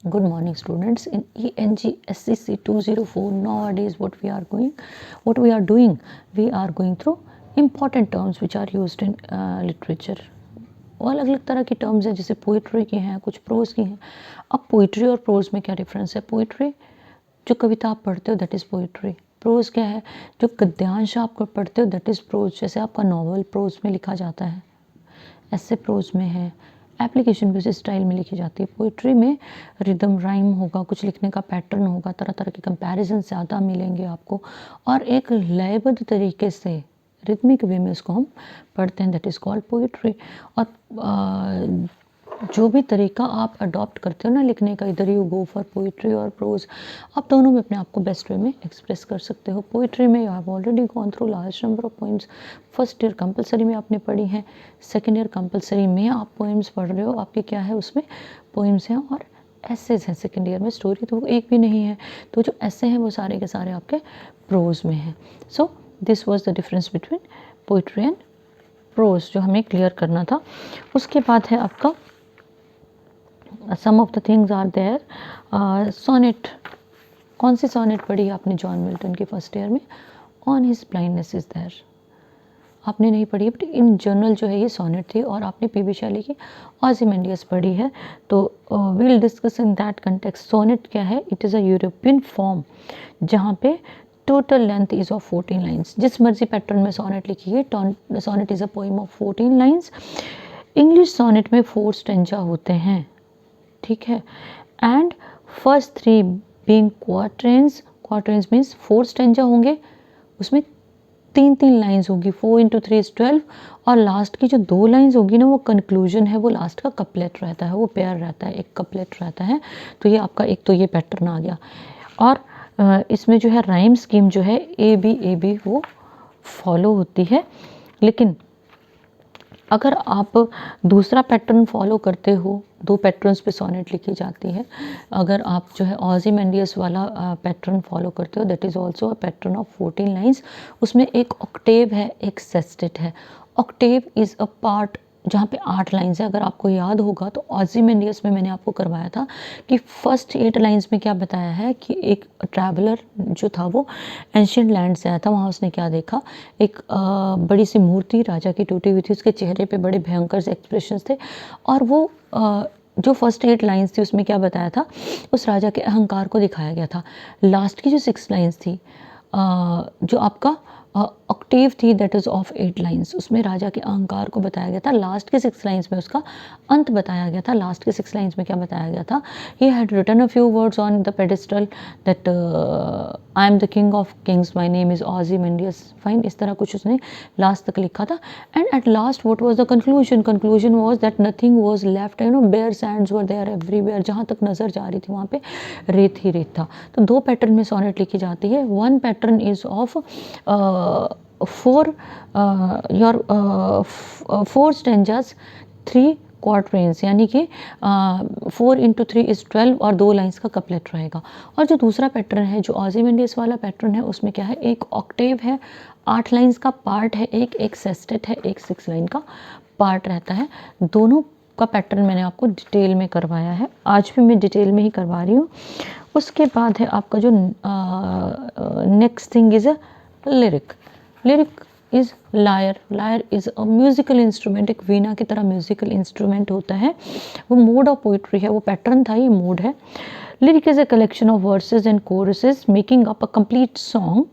Good morning, students. In ENGSCC 204, nowadays what we are doing, we are going through important terms which are used in literature. और अलग अलग तरह की terms हैं, जैसे poetry की हैं, कुछ प्रोज की हैं. अब पोइट्री और प्रोज में क्या डिफरेंस है? पोइट्री जो कविता आप पढ़ते हो दैट इज़ पोइट्री. प्रोज क्या है? जो गद्यांश आप पढ़ते हो दैट इज़ प्रोज. जैसे आपका नॉवल प्रोज में लिखा जाता है, ऐसे प्रोज में है, एप्लीकेशन भी उसी स्टाइल में लिखी जाती है. पोइट्री में रिदम राइम होगा, कुछ लिखने का पैटर्न होगा, तरह तरह के कंपैरिजन ज़्यादा मिलेंगे आपको, और एक लयबद्ध तरीके से रिदमिक वे में उसको हम पढ़ते हैं, दैट इज़ कॉल्ड पोइट्री. और जो भी तरीका आप अडॉप्ट करते हो ना लिखने का, इधर यू गो फॉर पोइट्री और प्रोज, आप दोनों में अपने आप को बेस्ट वे में एक्सप्रेस कर सकते हो. पोइट्री में you have already gone through large number of poems. First year compulsory में आपने पढ़ी हैं, सेकेंड ईयर कंपलसरी में आप पोइम्स पढ़ रहे हो. आपके क्या है उसमें? पोइम्स हैं और एसेज हैं. सेकेंड ईयर में स्टोरी तो एक भी नहीं है, तो जो ऐसे हैं वो सारे के सारे आपके प्रोज में हैं. So this was the difference between poetry and prose, जो हमें क्लियर करना था. उसके बाद है आपका some of the things are there. Sonnet. कौन सी सोनेट पढ़ी आपने? जॉन मिल्टन की फर्स्ट ईयर में. On his blindness is there. आपने नहीं पढ़ी, बट इन जनरल जो है ये सोनेट थी. और आपने पी बी शैली की ऑजिमेंडियस पढ़ी है, तो will discuss in that context. Sonnet क्या है? It is a European form जहाँ पे total length is of 14 lines. जिस मर्जी पैटर्न में सोनेट लिखी है, sonnet is a poem of 14 lines. English sonnet में 4 स्टेंजा होते हैं, ठीक है. And first 3 being quatrains. Quatrains means 4 stanza होंगे, उसमें 3 लाइन्स होगी. 4 × 3 = 12. और लास्ट की जो 2 लाइन्स होगी ना, वो कंक्लूजन है, वो लास्ट का कपलेट रहता है, वो पेयर रहता है, एक कपलेट रहता है. तो ये आपका एक तो ये पैटर्न आ गया. और इसमें जो है राइम स्कीम जो है ए बी वो फॉलो होती है. लेकिन अगर आप दूसरा पैटर्न फॉलो करते हो, 2 पैटर्न्स पे सोनेट लिखी जाती है. अगर आप जो है ऑजिमेंडियस वाला पैटर्न फॉलो करते हो, that is also a pattern of 14 lines. उसमें एक ऑक्टेव है, एक सेस्टेट है. ऑक्टेव इज़ अ पार्ट जहाँ पे 8 लाइन्स है. अगर आपको याद होगा तो ऑजिमेंडियस में मैंने आपको करवाया था कि फर्स्ट 8 लाइन्स में क्या बताया है कि एक ट्रैवलर जो था वो एंशियंट लैंड से आया था. वहाँ उसने क्या देखा? एक बड़ी सी मूर्ति राजा की टूटी हुई थी, उसके चेहरे पे बड़े भयंकर से एक्सप्रेशंस थे. और वो जो फर्स्ट 8 लाइन्स थी उसमें क्या बताया था? उस राजा के अहंकार को दिखाया गया था. लास्ट की जो 6 लाइन्स थी, जो आपका ऑक्टेव थी, दैट इज़ ऑफ 8 लाइन्स, उसमें राजा के अहंकार को बताया गया था. लास्ट के 6 लाइन्स में उसका अंत बताया गया था. लास्ट के 6 लाइन्स में क्या बताया गया था? He had written a few words on the pedestal that I am the king of kings, my name is Ozymandias. Fine, इस तरह कुछ उसने लास्ट तक लिखा था. And at last what was the conclusion? Conclusion was that nothing was left, bare sands were there everywhere. जहाँ तक नज़र जा रही थी वहाँ पे रेत ही रेत था. तो 2 पैटर्न में सोनेट लिखी जाती है. One pattern is of 4 stanzas, 3 quatrains, यानी कि 4 × 3 = 12 और 2 लाइन्स का कपलेट रहेगा. और जो दूसरा पैटर्न है, जो ऑजिमेंडियस वाला पैटर्न है, उसमें क्या है? एक ऑक्टेव है, 8 लाइन्स का पार्ट है, एक सेस्टेट है, एक 6 लाइन का पार्ट रहता है. दोनों का पैटर्न मैंने आपको डिटेल में करवाया है, आज भी मैं डिटेल में ही करवा रही हूँ. उसके बाद है आपका जो next thing is a lyric. Lyric is lyre. Lyre is a musical instrument. एक वीणा की तरह म्यूज़िकल इंस्ट्रूमेंट होता है. वो मोड ऑफ पोइट्री है, वो पैटर्न था, ये मोड है. Lyric is a collection of verses and choruses making up a complete song,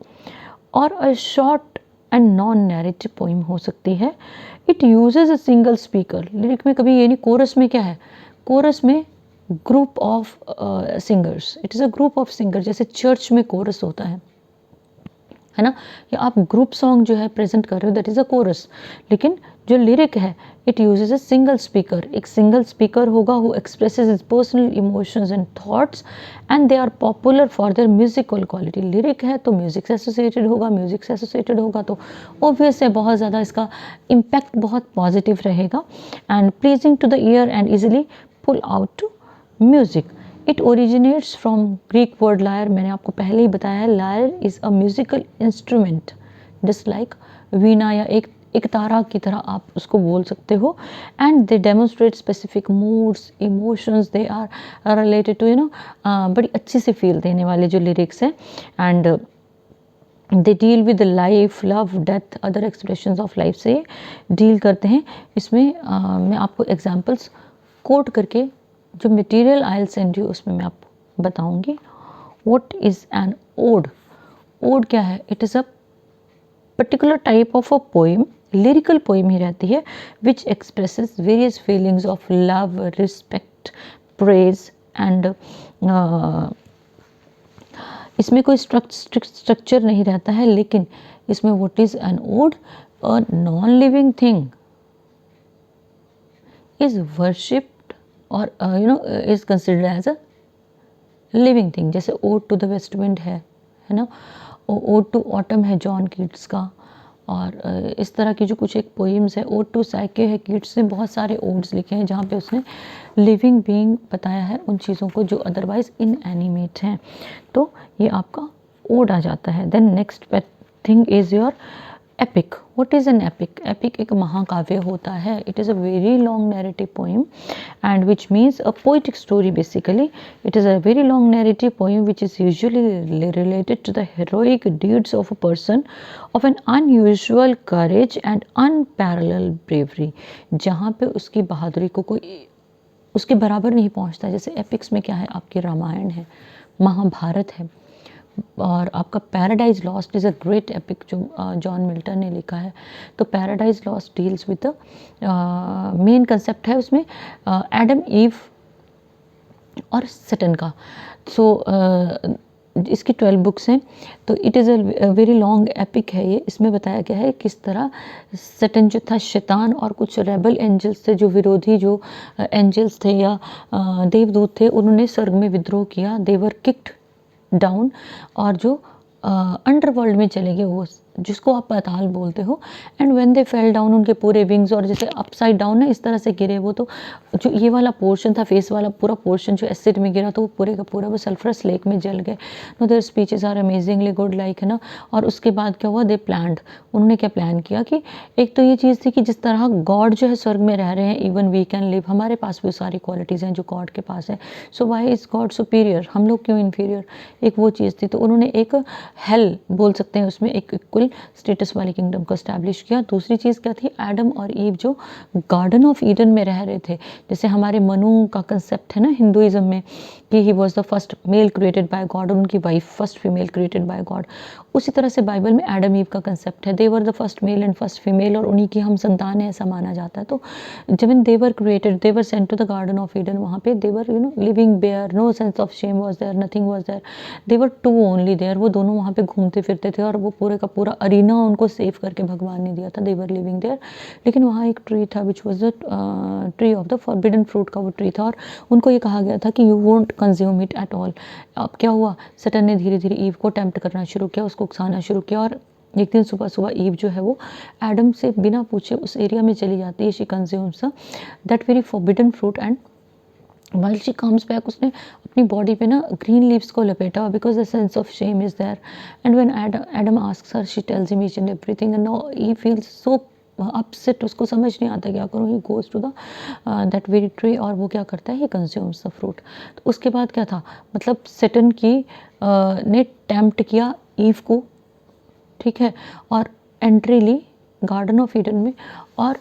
और a short and non narrative poem हो सकती है. It uses a single speaker. Lyric में कभी ये नहीं. कोरस में क्या है? कोरस में group of singers. It is a group of singer, जैसे चर्च में कोरस होता है ना, या आप ग्रुप सॉन्ग जो है प्रेजेंट कर रहे हो, दैट इज़ अ कोरस. लेकिन जो लिरिक है, it uses a single speaker. एक सिंगल स्पीकर होगा who expresses his personal emotions and thoughts, and they are popular for their musical quality. Lyric है तो म्यूजिक से एसोसिएटेड होगा. म्यूजिक से एसोसिएटेड होगा तो ऑब्वियस है बहुत ज़्यादा इसका इम्पैक्ट बहुत पॉजिटिव रहेगा. And pleasing to the ear and easily pull out to music. It originates from Greek word lyre. मैंने आपको पहले ही बताया है, lyre is a musical instrument just like veena, या एक एक तारा की तरह आप उसको बोल सकते हो। And they demonstrate specific moods, emotions, they are related to बड़ी अच्छी से फील देने वाले जो लिरिक्स हैं। And they deal with life, love, death, other expressions of life से डील करते हैं। इसमें मैं आपको एग्जांपल्स कोट करके जो material I will send you उसमें मैं आपको बताऊंगी। What is an ode? Ode क्या है? It is a particular type of a poem, lyrical poem ही रहती है, which expresses various feelings of love, respect, praise and इसमें कोई स्ट्रक्चर नहीं रहता है, लेकिन इसमें what is an ode? A non living thing is worshipped और is considered as a living thing. जैसे ode to the west wind है ना, ओड टू ऑटम है जॉन कीट्स का, और इस तरह की जो कुछ एक पोइम्स है। ओड टू साइके है, कीट्स ने बहुत सारे ओड्स लिखे हैं जहाँ पे उसने लिविंग बीइंग बताया है उन चीज़ों को जो अदरवाइज इनएनिमेट हैं। तो ये आपका ओड आ जाता है। Then next thing is your epic. What is an epic? Epic एक महाकाव्य होता है। It is a very long narrative poem and which means a poetic story basically. It is a very long narrative poem which is usually related to the heroic deeds of a person of an unusual courage and unparalleled bravery। जहाँ पे उसकी बहादुरी को कोई उसके बराबर नहीं पहुँचता। जैसे एपिक्स में क्या है, आपकी रामायण है, महाभारत है, और आपका paradise lost is a great epic जो जॉन मिल्टन ने लिखा है। तो paradise lost deals with the main concept है उसमें एडम ईव और सैटर्न का। सो इसकी 12 बुक्स हैं। तो it is a very long epic है ये। इसमें बताया गया है किस तरह सैटर्न जो था शैतान और कुछ रेबल एंजल्स थे, जो विरोधी जो एंजल्स थे या देवदूत थे, उन्होंने स्वर्ग में विद्रोह किया। देवर किक्ड डाउन, और जो अंडरवर्ल्ड में चले गए, वो जिसको आप पाताल बोलते हो। And when they fell down, उनके पूरे विंग्स और जैसे अपसाइड डाउन है इस तरह से गिरे वो, तो जो ये वाला पोर्शन था, फेस वाला पूरा पोर्शन जो एसिड में गिरा, तो वो पूरे का पूरा वो सल्फरस लेक में जल गए। No their speeches are amazingly good, like है ना। और उसके बाद क्या हुआ, दे प्लान्ड, उन्होंने क्या प्लान किया कि एक तो ये चीज़ थी कि जिस तरह गॉड जो है स्वर्ग में रह रहे हैं, इवन वी कैन लिव, हमारे पास भी सारी क्वालिटीज़ हैं जो गॉड के पास है। सो वाई इज़ गॉड सुपीरियर, हम लोग क्यों इन्फीरियर? एक वो चीज़ थी। तो उन्होंने एक हेल बोल सकते हैं उसमें एक इक्वल स्टेटस वाली किंगडम को एस्टैब्लिश किया। दूसरी चीज़ क्या थी, एडम और ईव जो गार्डन ऑफ ईडन में रह रहे थे। जैसे हमारे मनु का कंसेप्ट है ना हिंदुइज्म में कि he was the first male created by God, और उनकी wife first female created by God. उसी तरह से बाइबल में एडम ईव का कंसेप्ट है, they were the first male and first female, और उन्हीं की हम संतान है ऐसा माना जाता है। तो जब इन they were created, they were sent to the garden of Eden, वहाँ पे they were living bare, no sense of shame was there, nothing was there, they were two only there. वो दोनों वहाँ पे घूमते फिरते थे, और वो पूरे का पूरा अरीना उनको सेव करके भगवान ने दिया था। दे वर लिविंग देयर। लेकिन वहाँ एक ट्री था which was the tree of the forbidden fruit का वो ट्री था, और उनको ये कहा गया था कि you won't consume it at all. अब क्या हुआ, सैटर्न ने धीरे धीरे ईव को टेम्प्ट करना शुरू किया, उसको उकसाना शुरू किया, और एक दिन सुबह सुबह ईव जो है वो एडम से बिना पूछे उस एरिया में चली जाती है। She consumes that very forbidden fruit, and while she comes back, उसने अपनी बॉडी पे ना ग्रीन लीव्स को लपेटा, because the sense of shame is there. And when Adam asks her, she tells him each and everything, and now he feels so upset, उसको समझ नहीं आता क्या करूँ। He goes to the that very tree, और वो क्या करता है, ही कंज्यूम्स द फ्रूट। तो उसके बाद क्या था, मतलब सैटर्न की ने टेम्प्ट किया ईव को, ठीक है, और एंट्री ली गार्डन ऑफ ईडन में। और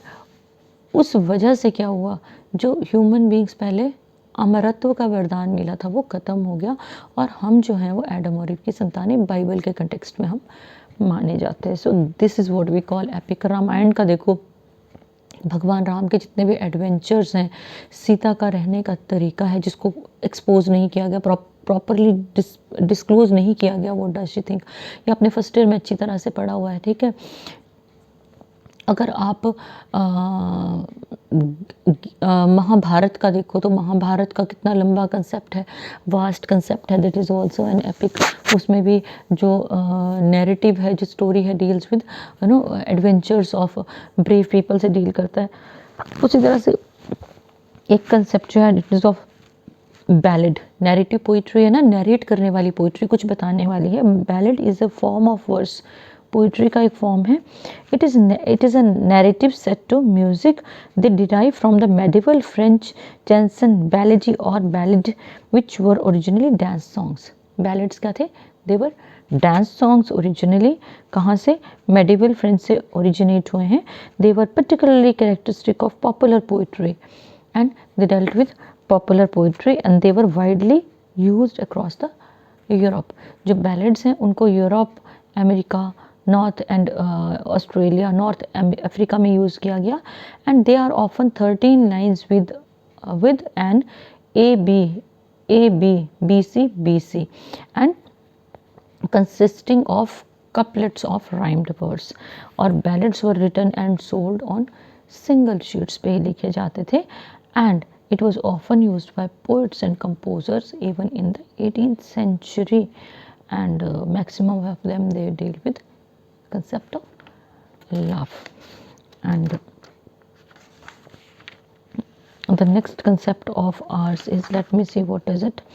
उस वजह से क्या हुआ, जो ह्यूमन बींग्स पहले अमरत्व का वरदान मिला था वो ख़त्म हो गया, और हम जो हैं वो एडम और ईव की संतानें बाइबल के कंटेक्स्ट में हम माने जाते हैं। So this is what we call epic. Ramayana का देखो, भगवान राम के जितने भी एडवेंचर्स हैं, सीता का रहने का तरीका है जिसको एक्सपोज नहीं किया गया, प्रॉपरली डिस्क्लोज नहीं किया गया, वो डज शी थिंक, ये अपने फर्स्ट ईयर में अच्छी तरह से पढ़ा हुआ है, ठीक है। अगर आप महाभारत का देखो तो महाभारत का कितना लंबा कंसेप्ट है, वास्ट कंसेप्ट है, that is also an epic. उसमें भी जो नैरेटिव है, जो स्टोरी है, deals with adventures of brave people से डील करता है। उसी तरह से एक कंसेप्ट जो है it is of ballad. Narrative poetry है ना, नैरेट करने वाली पोइट्री, कुछ बताने वाली है। Ballad is a form of verse poetry का एक फॉर्म है. It is a narrative set to music. They derive from the medieval French chanson balladee और ballad which were originally dance songs. Ballads क्या थे? They were dance songs originally. कहाँ से? Medieval French से originate हुए हैं. They were particularly characteristic of popular poetry and they dealt with popular poetry and they were widely used across the Europe. जो ballads हैं उनको Europe, America, North and Australia, North Africa में use किया गया. And they are often 13 lines with an A B C and consisting of couplets of rhymed verse. और ballads were written and sold on single sheets पे लिखे जाते थे. And it was often used by poets and composers even in the 18th century. And maximum of them they deal with concept of love. And the next concept of ours is, let me see what is it.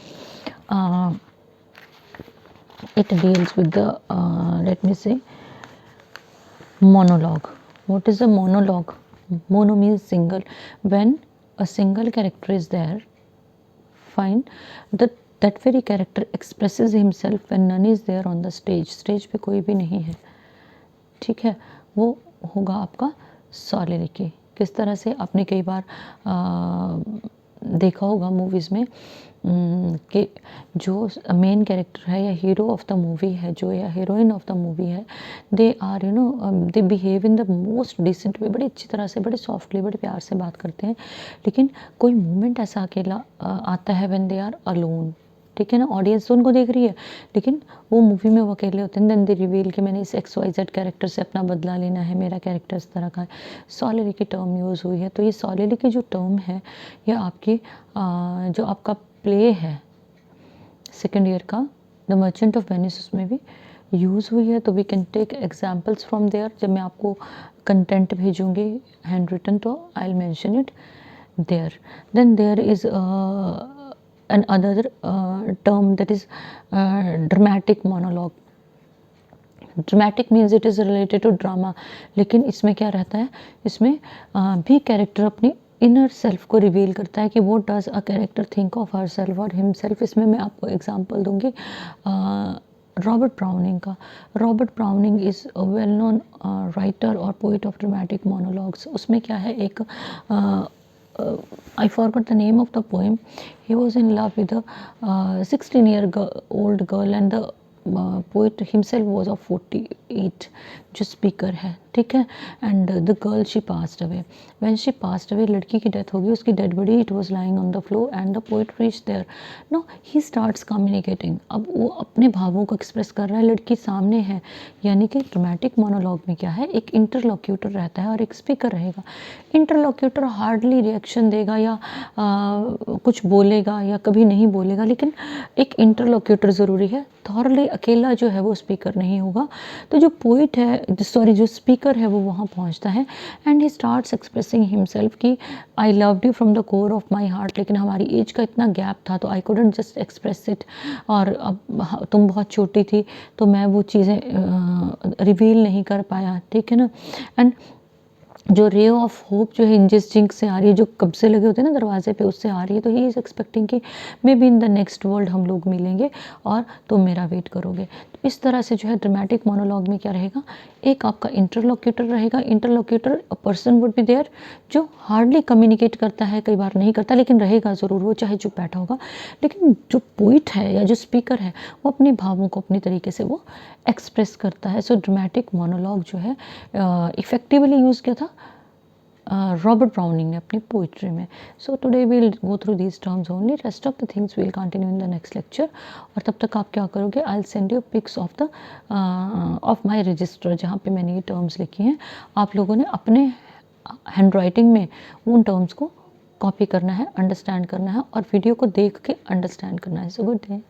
It deals with the let me say monologue. What is a monologue? Mono means single. When a single character is there, fine, that very character expresses himself when none is there on the stage. Stage पे कोई भी नहीं है, ठीक है, वो होगा आपका soliloquy. किस तरह से? आपने कई बार देखा होगा मूवीज़ में कि जो मेन कैरेक्टर है या हीरो ऑफ द मूवी है जो या हीरोइन ऑफ द मूवी है, they are they behave in the most decent way. बड़ी अच्छी तरह से, बड़े सॉफ्टली, बड़े प्यार से बात करते हैं. लेकिन कोई मोमेंट ऐसा अकेला आता है व्हेन दे आर अलोन, ठीक है ना. ऑडियंस तो उनको देख रही है लेकिन वो मूवी में वो अकेले होते हैं. देन दे रिवील कि मैंने इस XYZ कैरेक्टर से अपना बदला लेना है, मेरा कैरेक्टर इस तरह का है. सॉलिलरी की टर्म यूज़ हुई है. तो ये सॉलिलरी की जो टर्म है ये आपकी जो आपका प्ले है सेकेंड ईयर का द मर्चेंट ऑफ वेनिस, उसमें भी यूज़ हुई है. तो we can take examples from there. जब मैं आपको कंटेंट भेजूँगी हैंड रिटन तो I will mention it there. Then there is another term that is dramatic monologue. Dramatic means it is related to drama. लेकिन इसमें क्या रहता है? इसमें भी कैरेक्टर अपनी इनर सेल्फ को रिवील करता है कि what does a character think of herself or himself. इसमें मैं आपको एग्जांपल दूंगी रॉबर्ट ब्राउनिंग का. Robert browning is a well known writer और पोइट ऑफ ड्रामेटिक मोनोलॉग्स. उसमें क्या है, एक I forgot the name of the poem. He was in love with a 16-year-old girl and the poet himself was of 48. जो speaker है, ठीक है. And the girl she passed away. When she passed away, लड़की की death होगी, उसकी dead body it was lying on the floor and the poet reach there. No he starts communicating. अब वो अपने भावों को एक्सप्रेस कर रहा है, लड़की सामने है. यानी कि ड्रामेटिक मोनोलॉग में क्या है, एक इंटरलोक्यूटर रहता है और एक स्पीकर रहेगा. इंटरलोक्यूटर हार्डली रिएक्शन देगा या कुछ बोलेगा या कभी नहीं बोलेगा, लेकिन एक इंटरलोक्यूटर ज़रूरी है. थॉरली अकेला जो है वो स्पीकर नहीं होगा. तो जो पोइट है, सॉरी जो स्पीकर है, वो वहाँ पहुँचता है and he starts expressing himself कि I loved you from the core of my heart. लेकिन हमारी एज का इतना गैप था तो I couldn't just express it. और अब तुम बहुत छोटी थी तो मैं वो चीज़ें रिवील नहीं कर पाया, ठीक है ना. एंड जो रे ऑफ होप जो है जिस जिंक से आ रही है, जो कब से लगे होते हैं ना दरवाजे पे, उससे आ रही है. तो ही इज़ एक्सपेक्टिंग कि may be in the next world हम लोग मिलेंगे और तुम मेरा वेट करोगे. तो इस तरह से जो है ड्रामेटिक मोनोलॉग में क्या रहेगा, एक आपका इंटरलोक्यूटर रहेगा. Interlocutor a person would be there जो हार्डली कम्युनिकेट करता है, कई बार नहीं करता, लेकिन रहेगा ज़रूर, वो चाहे चुप बैठा होगा. लेकिन जो पोइट है या जो स्पीकर है वो अपने भावों को अपनी तरीके से वो एक्सप्रेस करता है. सो ड्रामेटिक मोनोलॉग जो है इफ़ेक्टिवली यूज़ किया था रॉबर्ट ब्राउनिंग ने अपनी पोइट्री में. So today we will go through these terms only. Rest of the things will continue in the next lecture. और तब तक आप क्या करोगे, I will send you pics of my register जहाँ पे मैंने ये टर्म्स लिखी हैं. आप लोगों ने अपने हैंड राइटिंग में उन टर्म्स को कॉपी करना है, अंडरस्टैंड करना है और वीडियो को देख के अंडरस्टैंड करना है. So good day.